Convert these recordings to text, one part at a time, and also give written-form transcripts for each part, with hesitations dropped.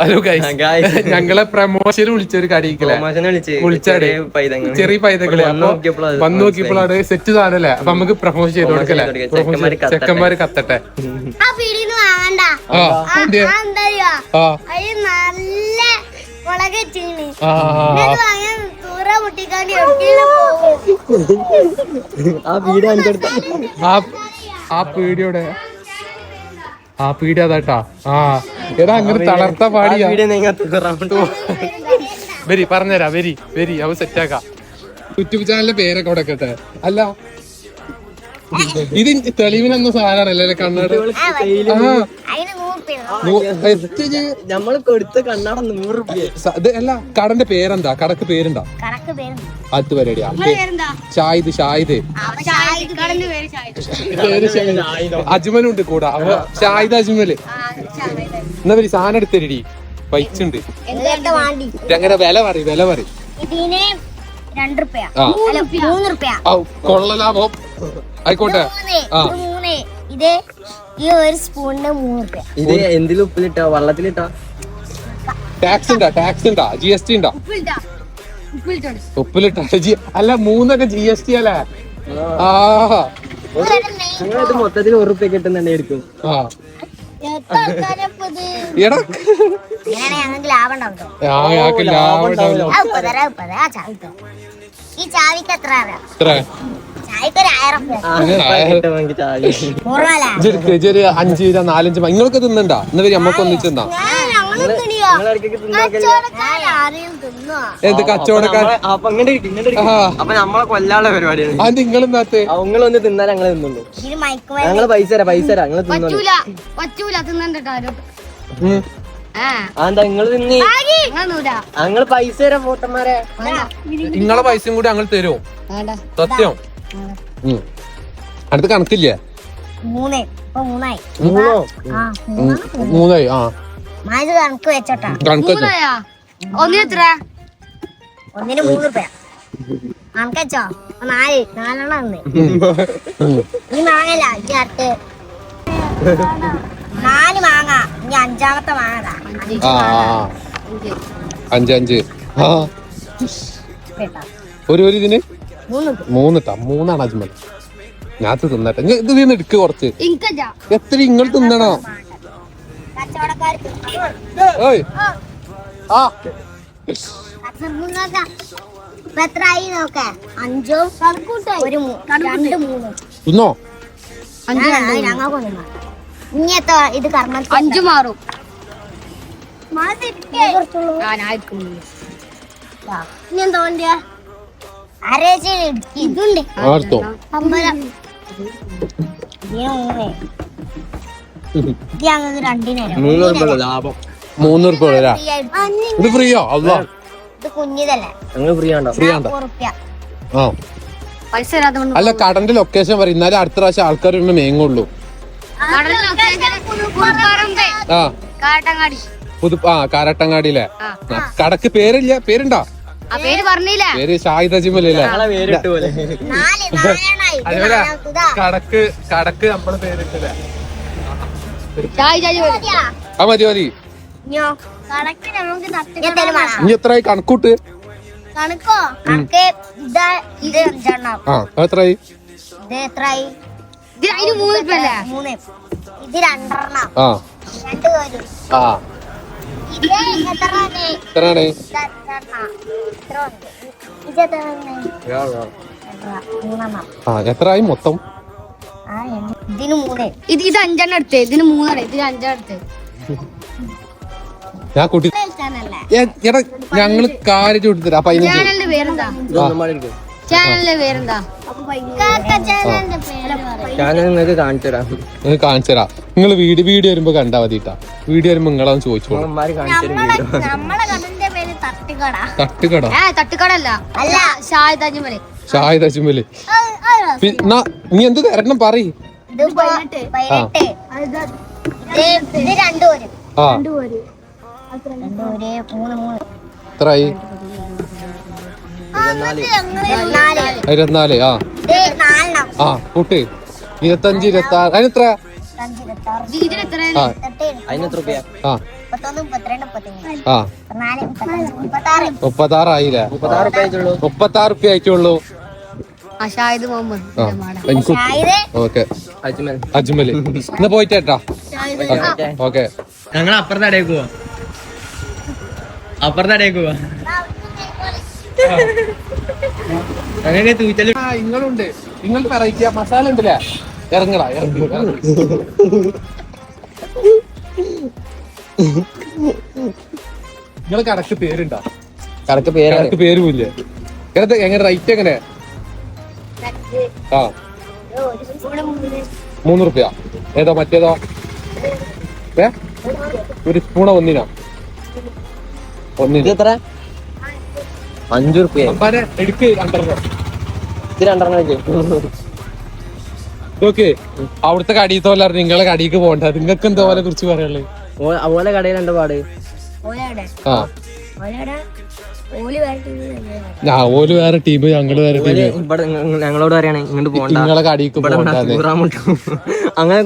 Hello guys, ഞങ്ങളെ promotion വിളിച്ചൊരു കടയിക്കല്ലേ വിളിച്ചാട് ചെറിയ പൈതകളെ. അപ്പൊ വന്നു നോക്കിയപ്പോഴാണ് സെറ്റ് സാധനല്ലേ. അപ്പൊ നമുക്ക് പ്രമോഷൻ ചെയ്ത് കൊടുക്കല്ലേ. ചെക്കന്മാര് കത്തട്ടെ. ആ പീടിയോടെ ആ പീടി അതാട്ടാ. എടാ അങ്ങനെ തളർത്ത പാടിയാ. വരി പറഞ്ഞുതരാ. വരി അവ സെറ്റാക്കാം. യൂട്യൂബ് ചാനലിന്റെ പേരൊക്കെ കൊടുക്കട്ടെ. അല്ല ഇത് തെളിവിനെന്ന സാധനല്ലേ കണ്ണട? നമ്മള് കൊടുത്ത കണ്ണട 100 രൂപ. അല്ല കടന്റെ പേരെന്താ? കടക്ക് പേരുണ്ടോ? അത് പരിപാടിയാ. ഷാഹിദ് അജ്മലുണ്ട് കൂടാ. അപ്പൊ ഷാഹിദ് അജ്മല് എന്നാ വരി സാധനം എടുത്തരടി. പൈച്ചുണ്ട്. എങ്ങനെ വില പറയും? കൊള്ളലാഭം ആയിക്കോട്ടെ. ഇത് ഈ ഒരു സ്പൂണിന് 3 രൂപ. ഇത് എന്തിലും ഉപ്പിലിട്ടോ വെള്ളത്തിലിട്ടോ? ടാക്സ് ഉണ്ടാ? GST ഉണ്ടാ? ഉപ്പിലിട്ട അല്ല 3 GST അല്ലേ? ഇത് മൊത്തത്തിൽ 1 രൂപ കിട്ടുന്നുണ്ടായിരിക്കും. ഈ ചാവിക്ക് എത്ര? ഒരു 5 രൂപ 4-5 നിങ്ങൾക്ക് തിന്നണ്ടാ? എന്നാ നമ്മക്ക് ഒന്നിച്ചെന്നാ. എന്ത് കച്ചവടക്കാർ? അപ്പൊ നമ്മളെ കൊല്ലാനുള്ള പരിപാടിയാണ്. അത് നിങ്ങളെന്നാത്തെ നിങ്ങളൊന്ന് തിന്നാൻ ഞങ്ങളെ തിന്നുള്ളൂ. ഞങ്ങള് പൈസ തരാം ഞങ്ങള് തിന്നോളൂ. അതെന്താ നിങ്ങള് തിന്നി? ഞങ്ങള് പൈസ തരാം ഫോട്ടന്മാരെ. നിങ്ങളെ പൈസയും കൂടി ഞങ്ങൾ തരുമോ? സത്യം. അടുത്ത് കണക്കില്ലേ? 3 മൂന്നായി. കണക്ക് വെച്ചോട്ടാ. കണക്ക് ഒന്നിന് 3 രൂപ. കണക്കച്ചോ 4 ഈ മാങ്ങല്ല. ഈ അടുത്ത് 4 മാങ്ങ. ഇനി 5ാമത്തെ മാങ്ങ. 5 ഒരു ഇതിന് 3 അജ്മൽ. ഞാൻ തിന്നട്ടെ. ഇത് നിന്ന് എടുക്ക് കുറച്ച്. എത്ര നിങ്ങൾ തിന്നണോ? തിന്നോ? ഇത് 5 മാറും. ഇതുണ്ട്. ലാഭം 3 രൂപ. ഇത് ഫ്രീയോ? അല്ല ഇത് കുഞ്ഞിതല്ലേ? ഫ്രീ ആണ്ടോ? അല്ല കടന്റെ ലൊക്കേഷൻ പറയും. എന്നാലും അടുത്ത പ്രാവശ്യം ആൾക്കാർ മേങ്ങുള്ളൂ. കാരട്ടങ്ങാടിയിലെ കടക്ക് പേരില്ല? പേരുണ്ടോ? പേര് ഷാഹിദ് അജ്മലല്ലേ? അതുപോലെ കടക്ക് നമ്മള് പേരിട്ടില്ലേ? മതി. ഇനി എത്രയായി കണക്കൂട്ട്? എത്രയായി? എത്രയാണ്? എത്രയായി മൊത്തം? ഇത് 5 എടുത്തേ. ഇതിന് 3 ഇതിന് 5 എടുത്തേ. ഞാൻ കൂട്ടി എടാ ഞങ്ങള് കാര്യം കൊടുത്തരാ. 15 ചാനലിന്റെ പേരെന്താ? നിങ്ങൾക്ക് കാണിച്ചുതരാം. നിങ്ങൾ വീഡിയോ വരുമ്പോ കണ്ടാ മതിട്ടാ. വീഡിയോ വരുമ്പോ നിങ്ങളാന്ന് ചോദിച്ചോളൂ. തട്ടുകടല്ല. ഷാഹിദ് അജ്മല്. നീ എന്ത് തരണം പറയ്. എത്രയായി? 24. കൂട്ട് 25, 26. അതിനെത്ര? അതിനെത്ര രൂപ? ആ 36 ആയില്ലേ? 36 റുപ്യ ആയിട്ടുള്ളൂ. ഓക്കെ അജ്മല് ഇന്ന് പോയിട്ടേട്ടാ. ഓക്കെ ഞങ്ങൾ അപ്പുറത്തെ അടേക്ക് പോവാ. അങ്ങനെ തൂറ്റല്. നിങ്ങളുണ്ട്, നിങ്ങൾ വെറൈറ്റി മസാല ഉണ്ടല്ലേ? ഇറങ്ങടാ നിങ്ങൾ കടക്ക് പേരുണ്ടോ? കറക്റ്റ് പേര് കടക്ക് പേരുമില്ലേ? എങ്ങനെ റേറ്റ് എങ്ങനെ? ആ 3 റുപ്യ. ഏതോ മറ്റേതോ? ഒരു സ്പൂണോ ഒന്നിനാ? എത്ര? 5 റുപ്യ. എടുക്ക് 2 ഇത് 2 ഓക്കെ. അവിടുത്തെ കടീത്തോല നിങ്ങളെ കടിക്ക് പോകണ്ട. നിങ്ങൾക്ക് എന്താ പോലെ കുറിച്ച് പറയാനുള്ളത്? അതുപോലെ കടയിൽ 2 പാട്. ആ ഓല് വേറെ ടീം, ഞങ്ങള് വേറെ ടീം. ഞങ്ങളോട് പറയാണ് ഇങ്ങോട്ട് പോകണ്ട, നിങ്ങളെ കടിക്ക് അങ്ങനെ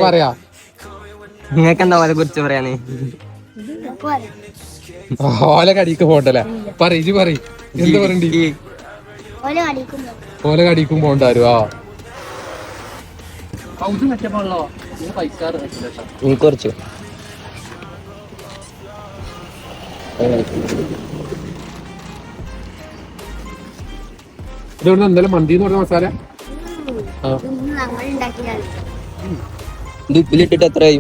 പറയാ. നിങ്ങൾക്ക് എന്താ പോലെ കുറിച്ച് പറയാനേ? ഓല കടിക്ക് പോണ്ടല്ലേ? പറയ് പറയ് എന്താ പറയണ്ടി? ഓല കടിക്കും പോണ്ടാരോ? കുറച്ചു ഇതുകൊണ്ട് എന്തായാലും മന്തി എന്ന് പറഞ്ഞ മസാല ഇത് ഉപ്പിലിട്ടിട്ട് എത്രയായി?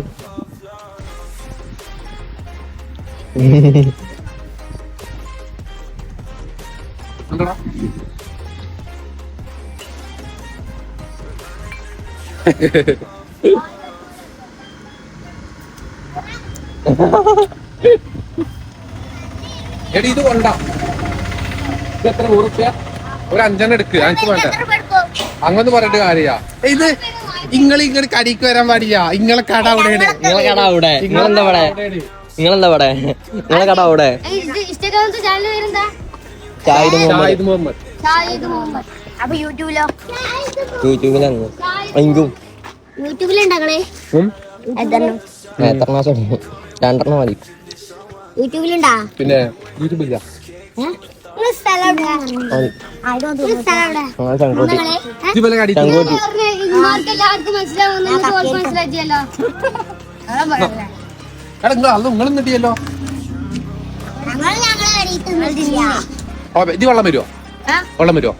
എടി ഇത് കൊണ്ട ഇത് എത്ര? 100 റുപ്യ. ഒരു 5 എടുക്ക്. എനിക്ക് വേണ്ട. അങ്ങനെ പറഞ്ഞിട്ട് കാര്യ. ഇത് ഇങ്ങള് കടിക്ക് വരാൻ പാടില്ല. ഇങ്ങളെ കട അവിടെയാണ്. നിങ്ങളെ കട അവിടെ. നിങ്ങളെന്താ ഇവിടെ? നിങ്ങളെന്താ ഇവിടെ? നിങ്ങളെ കട അവിടെ. ഷാഹിദ് മുഹമ്മദ്. അപ്പൊ യൂട്യൂബിലോ? യൂട്യൂബിലാണ്. യൂട്യൂബിലുണ്ടാക്കണേ. എത്ര മാസം? 2 മതി. യൂട്യൂബിലുണ്ടാ? പിന്നെ യൂട്യൂബില്ല. നിങ്ങളും കിട്ടിയല്ലോ. ഇത് വെള്ളം വരുമോ? വെള്ളം വരുമോ?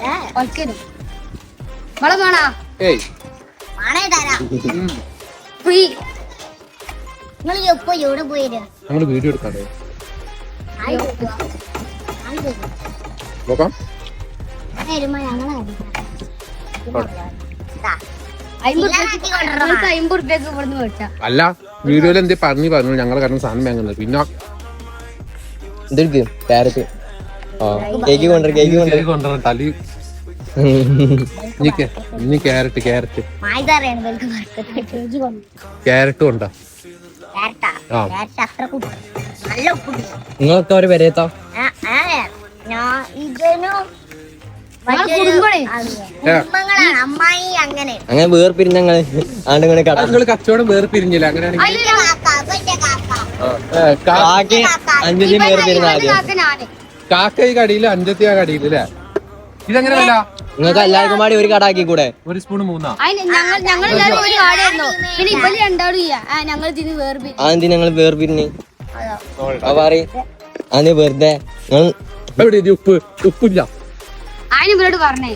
ഏയ് ഞങ്ങള് വീഡിയോ എടുക്കാതെ നോക്കാം. അല്ല വീഡിയോയിൽ എന്തേ പറഞ്ഞു ഞങ്ങളെ കാരണം സാധനം വാങ്ങുന്നത്. പിന്നെ ഇതെടുക്ക് ക്യാരറ്റ്. കേക്ക് കൊണ്ടുവരണം തലി. ഇനി ക്യാരറ്റ് ഉണ്ടോ? നിങ്ങളൊക്കെ ഒരു വരേത്താ അങ്ങനെ വേർപിരിഞ്ഞ ഞങ്ങള് കട കച്ചവടം വേർപിരിഞ്ഞില്ല. അങ്ങനെയാണെങ്കിൽ 5 വേർപിരിഞ്ഞ ആദ്യം കാക്ക ഈ കടയില് 5 ആ കടയില് അല്ലേ? ഇതെങ്ങനെ വില? നിങ്ങൾക്ക് എല്ലാവർക്കും പാടി ഒരു കട ആക്കി കൂടെ? ഒരു സ്പൂണ് 3. അതെന്തി ഞങ്ങൾ വേർപിരിഞ്ഞ്? അത് വെറുതെ എവിടെ ഉപ്പില്ല? അതിനോട് പറഞ്ഞേ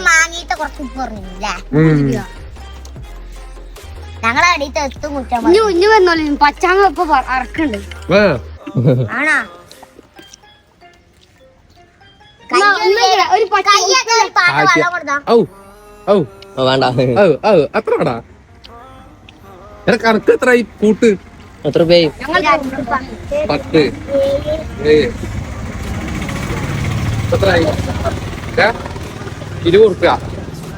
മാങ്ങിയിട്ട് കുറച്ച് ഉപ്പ് പറഞ്ഞില്ലേ? ഞങ്ങളെ അടിയിട്ട് എത്തും കുറ്റം ഇഞ്ഞു വന്നോളൂ. പച്ചാങ്ങ ഇപ്പൊ അറക്കുണ്ട്. ആണോ? വേണ്ട. അത്ര കണക്ക് എത്ര കൂട്ട്? എത്ര രൂപയായി? 10. എത്രയായി? 20 റുപ്യ.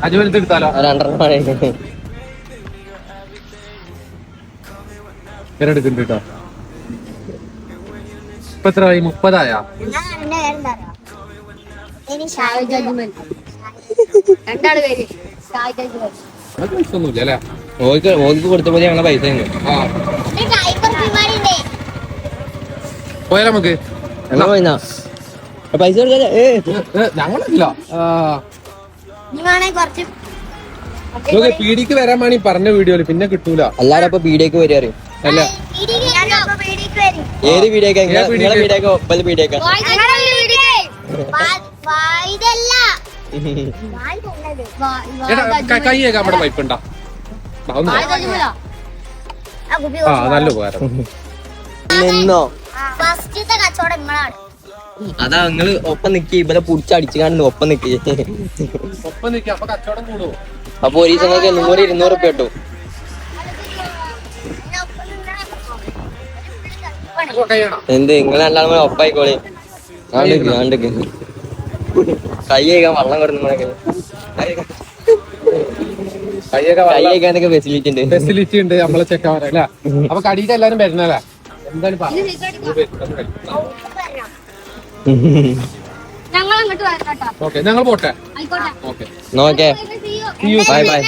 5 മിനിറ്റ് എടുത്താലോ? 2 എടുക്കുന്നുണ്ട് കേട്ടോ. ഇപ്പൊ എത്രയായി? 30 ഓർക്ക് കൊടുത്തപ്പോ ഞങ്ങളെ പൈസ പോയാലോ നമുക്ക്? എന്നാ പോയിന്നാ പൈസ കൊടുക്കാ ഞങ്ങളില്ല. നീ വേണേ കുറച്ച് പീടിക്ക് വരാൻ വേണ്ടി പറഞ്ഞ വീഡിയോയില് പിന്നെ കിട്ടൂല. എല്ലാരും അപ്പൊ പീഡിയേക്ക് വരിക അറിയും. അല്ല ഏത് പീഡിയേക്കാ? നിങ്ങളെ പീഡിയേക്കോ ഒപ്പല് പീഡിയേക്കാ? കൈയേക്കാൻ നമ്മുടെ പൈപ്പ് ഉണ്ടാ. നല്ല ഉപകാരം. നിന്നോ ഫസ്റ്റത്തെ കച്ചവടം നിങ്ങളാണ്. അതാ നിങ്ങള് ഒപ്പം നിക്കി ഇവിടെ പുടിച്ചടിച്ചു കാണുന്നു. ഒപ്പം നിക്കി ഒപ്പം നിൽക്കുക. അപ്പൊ കച്ചവടം കൂടുവോ? അപ്പൊ ഒരു ദിവസം 100-200 റുപ്യ കിട്ടും. എന്ത് നിങ്ങൾ രണ്ടാളും ഒപ്പായിക്കോളി. ആണ്ടക്ക് കൈ കഴിക്കാൻ വെള്ളം കൊടുക്കുന്നൊക്കെ കൈ കഴിക്കാനൊക്കെ ഫെസിലിറ്റി ഉണ്ട്. ഫെസിലിറ്റി ഉണ്ട് നമ്മളെ ചെക്കന്മാരെ അല്ലേ? അപ്പൊ കടിയിട്ട് എല്ലാരും വരുന്നല്ലേ? എന്തായാലും ഞങ്ങൾ അങ്ങോട്ട് വരാം കേട്ടോ. ഓക്കെ ഞങ്ങൾ പോട്ടെ. ആയിക്കോട്ടെ. ഓക്കെ നോക്കേ See you. Bye bye.